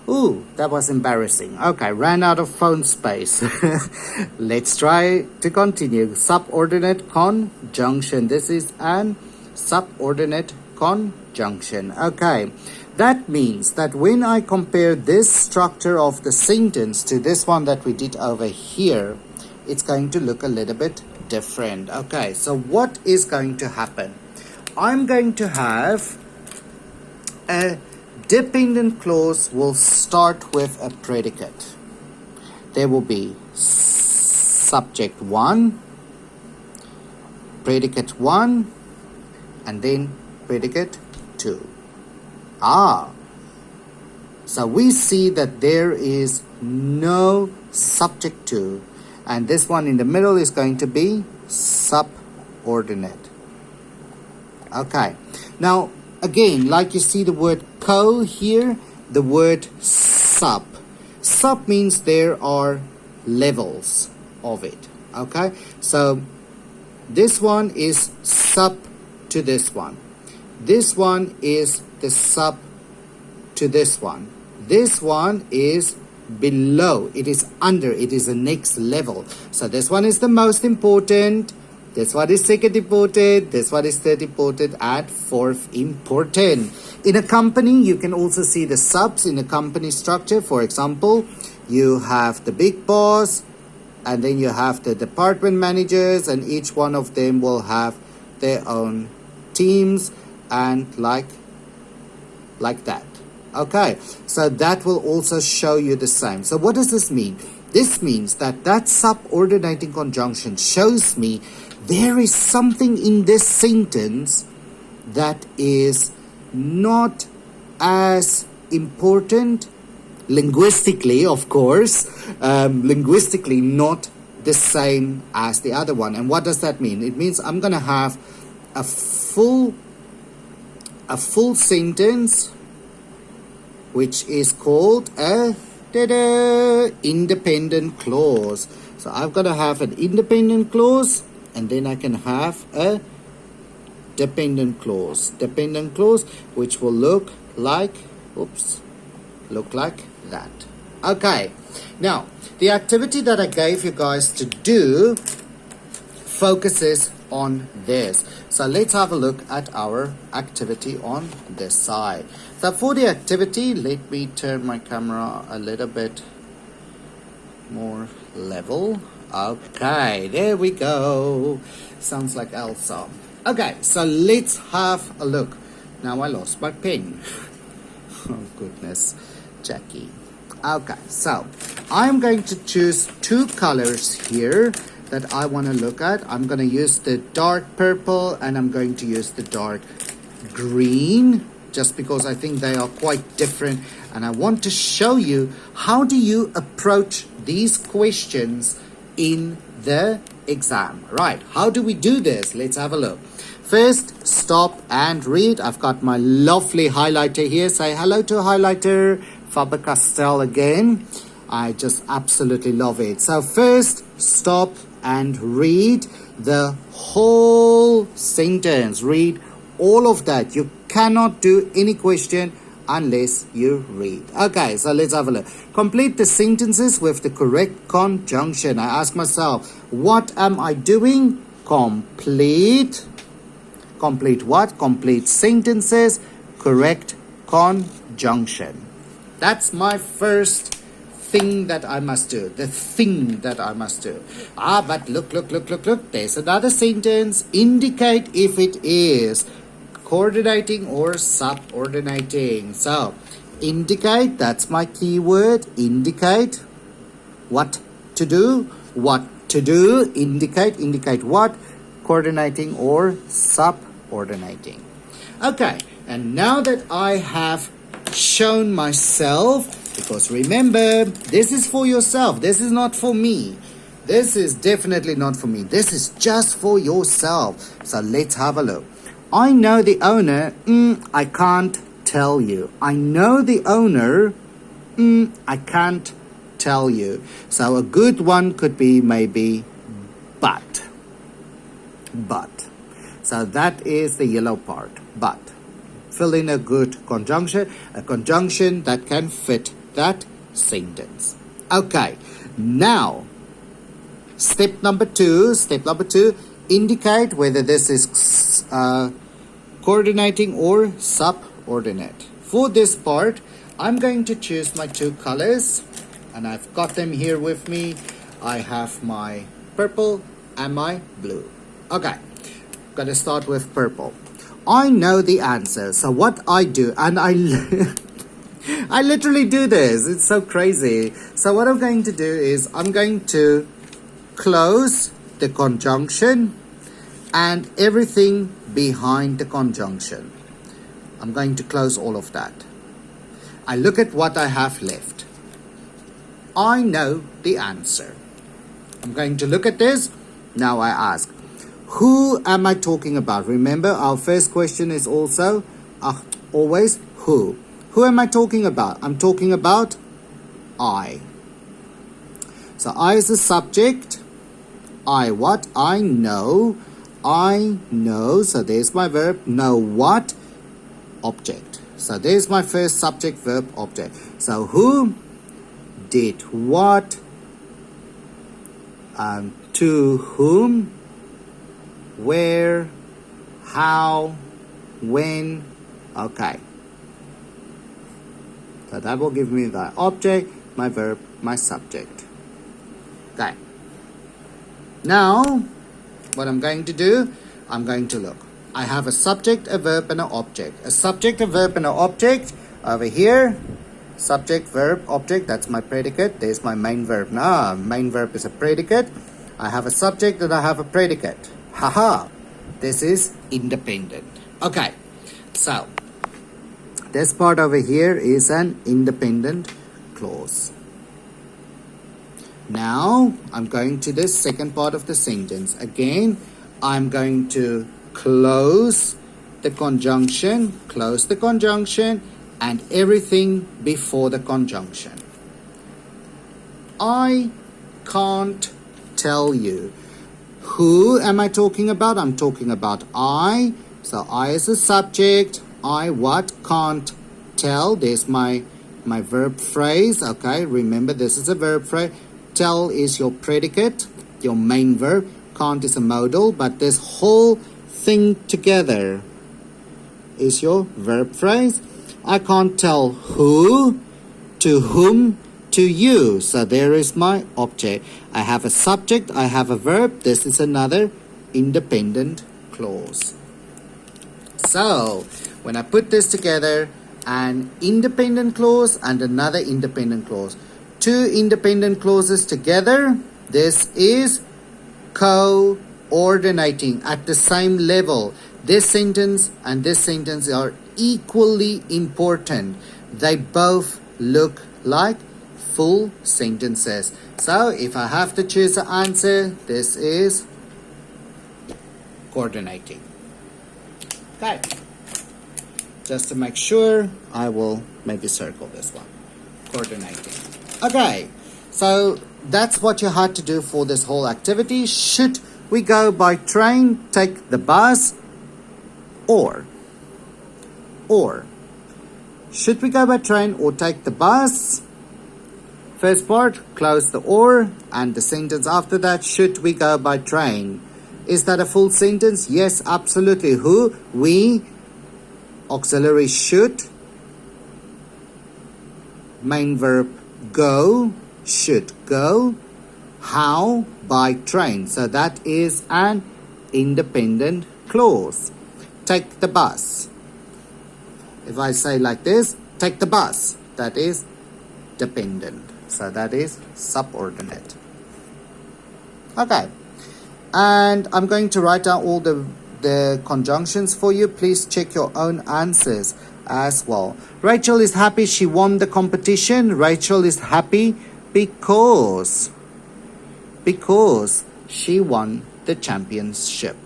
Ooh, that was embarrassing. Okay, ran out of phone space. Let's try to continue. Subordinate conjunction. This is an subordinate conjunction. Okay, that means that when I compare this structure of the sentence to this one that we did over here, it's going to look a little bit different. Okay, so what is going to happen? I'm going to have a dependent clause will start with a predicate. There will be subject 1, predicate 1, and then predicate 2. So we see that there is no subject 2, and this one in the middle is going to be subordinate. Okay, now again, like you see the word co here, the word sub. Sub means there are levels of it. Okay, so this one is sub to this one. This one is the sub to this one. This one is below. It is under. It is the next level. So this one is the most important. This one is second important, this one is third important, and fourth important. In a company, you can also see the subs in a company structure. For example, you have the big boss, and then you have the department managers, and each one of them will have their own teams, and like that. Okay, so that will also show you the same. So what does this mean? This means that subordinating conjunction shows me there is something in this sentence that is not as important linguistically, of course, linguistically not the same as the other one. And what does that mean? It means I'm going to have a full sentence which is called a independent clause. So I've got to have an independent clause, and then I can have a dependent clause. Dependent clause which will look like that. Okay, now the activity that I gave you guys to do focuses on this. So let's have a look at our activity on this side. So for the activity, let me turn my camera a little bit more level. Okay, there we go. Sounds like Elsa. Okay, so let's have a look. Now I lost my pen. Oh goodness, Jackie. Okay, so I'm going to choose two colors here that I want to look at. I'm going to use the dark purple and I'm going to use the dark green, just because I think they are quite different, and I want to show you how do you approach these questions in the exam. Right, how do we do this? Let's have a look. First, stop and read. I've got my lovely highlighter here. Say hello to highlighter Faber-Castell again. I just absolutely love it. So first, stop and read the whole sentence. Read all of that. You cannot do any question unless you read. Okay, so let's have a look. Complete the sentences with the correct conjunction. I ask myself, what am I doing? Complete. Complete what? Complete sentences, correct conjunction. That's my first thing that I must do. The thing that I must do. But look. There's another sentence. Indicate if it is coordinating or subordinating. So, indicate, that's my keyword. Indicate what to do. What to do. Indicate what? Coordinating or subordinating. Okay, and now that I have shown myself, because remember, this is for yourself. This is not for me. This is definitely not for me. This is just for yourself. So let's have a look. I know the owner. I can't tell you. I know the owner. I can't tell you. So a good one could be maybe but. But. So that is the yellow part. But. Fill in a good conjunction. A conjunction that can fit that sentence. Okay, now step number two, indicate whether this is coordinating or subordinate. For this part, I'm going to choose my two colors, and I've got them here with me. I have my purple and my blue. Okay, gonna start with purple. I know the answer, so what I do, and I literally do this, it's so crazy. So what I'm going to do is I'm going to close the conjunction and everything behind the conjunction. I'm going to close all of that. I look at what I have left. I know the answer. I'm going to look at this. Now I ask, who am I talking about? Remember, our first question is also always who. Who am I talking about? I'm talking about I. So I is the subject. I what? I know. I know. So there's my verb. Know what? Object. So there's my first subject, verb, object. So who did what? To whom? Where? How? When? Okay. So that will give me the object, my verb, my subject. Okay. Now, what I'm going to do, I'm going to look. I have a subject, a verb, and an object. A subject, a verb, and an object. Over here, subject, verb, object. That's my predicate. There's my main verb. Now, main verb is a predicate. I have a subject and I have a predicate. Haha. This is independent. Okay. So, this part over here is an independent clause. Now, I'm going to the second part of the sentence. Again, I'm going to close the conjunction, and everything before the conjunction. I can't tell you. Who am I talking about? I'm talking about I. So I is the subject. I what? Can't tell. There's my verb phrase. Okay, remember this is a verb phrase. Tell is your predicate, your main verb. Can't is a modal, but this whole thing together is your verb phrase. I can't tell who, to whom, to you. So there is my object. I have a subject, I have a verb. This is another independent clause. So when I put this together, an independent clause and another independent clause. Two independent clauses together, this is coordinating at the same level. This sentence and this sentence are equally important. They both look like full sentences. So if I have to choose an answer, this is coordinating. Okay. Just to make sure, I will maybe circle this one. Coordinating. Okay. So that's what you had to do for this whole activity. Should we go by train, take the bus, or should we go by train or take the bus? First part, close the or, and the sentence after that, should we go by train? Is that a full sentence? Yes, absolutely. Who? We. Auxiliary should. Main verb go. Should go. How? By train. So that is an independent clause. Take the bus. If I say like this, take the bus, that is dependent. So that is subordinate. Okay. And I'm going to write down all the conjunctions for you. Please check your own answers as well. Rachel is happy she won the competition. Rachel is happy because she won the championship.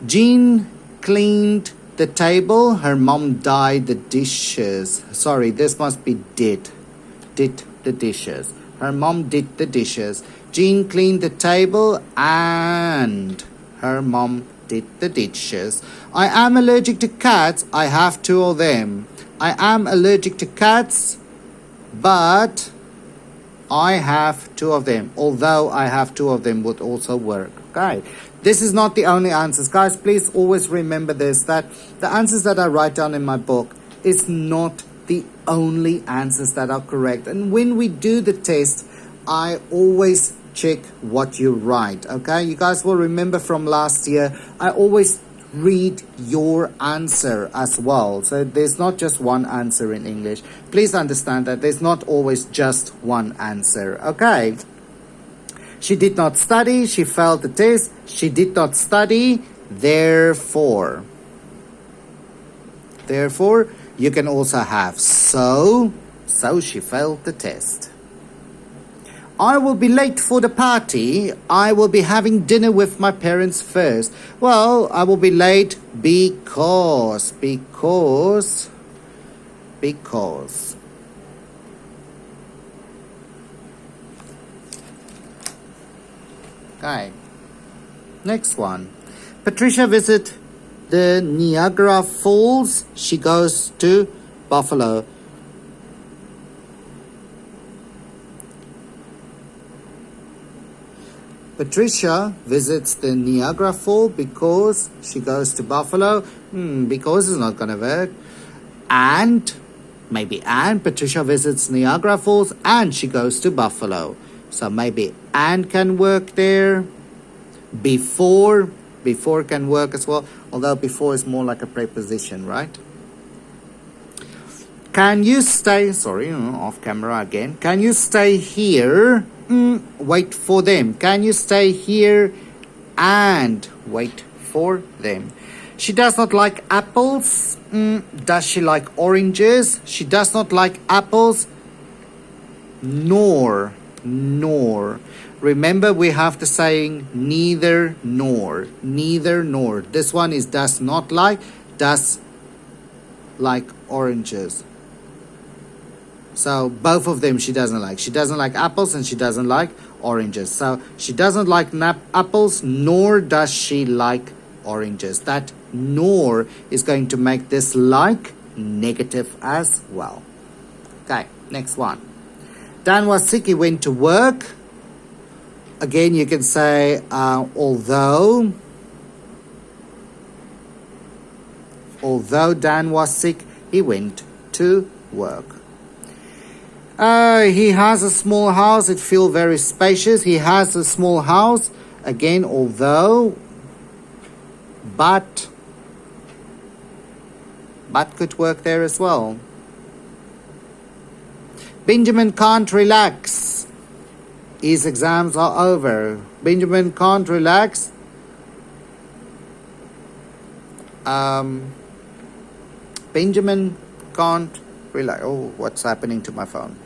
Jean cleaned the table. Her mom dyed the dishes. Sorry, this must be did the dishes. Her mom did the dishes. Jean cleaned the table and her mom did the dishes. I am allergic to cats. I have two of them. I am allergic to cats, but I have 2 of them. Although I have 2 of them would also work. Okay. This is not the only answers. Guys, please always remember this, that the answers that I write down in my book is not the only answers that are correct. And when we do the test, I always check what you write. Okay. You guys will remember from last year, I always read your answer as well. So there's not just one answer in English. Please understand that there's not always just one answer. Okay. She did not study. She failed the test. She did not study. Therefore, you can also have so she failed the test. I will be late for the party. I will be having dinner with my parents first. Well, I will be late because. Okay. Next one. Patricia visits the Niagara Falls. She goes to Buffalo. Patricia visits the Niagara Falls because she goes to Buffalo. Because is not going to work. And Patricia visits Niagara Falls and she goes to Buffalo. So maybe and can work there. Before can work as well. Although before is more like a preposition, right? Can you stay... Sorry, off camera again. Can you stay here? Wait for them. Can you stay here and wait for them? She does not like apples. Does she like oranges? She does not like apples. Nor. Remember, we have the saying neither nor. Neither nor. This one is does not like. Does like oranges. So both of them she doesn't like. She doesn't like apples and she doesn't like oranges. So she doesn't like apples, nor does she like oranges. That nor is going to make this like negative as well. Okay, next one. Dan was sick, he went to work. Again, you can say although Dan was sick, he went to work. He has a small house. It feels very spacious. He has a small house. Again, although, but could work there as well. Benjamin can't relax. His exams are over. Benjamin can't relax. Benjamin can't relax. Oh, what's happening to my phone?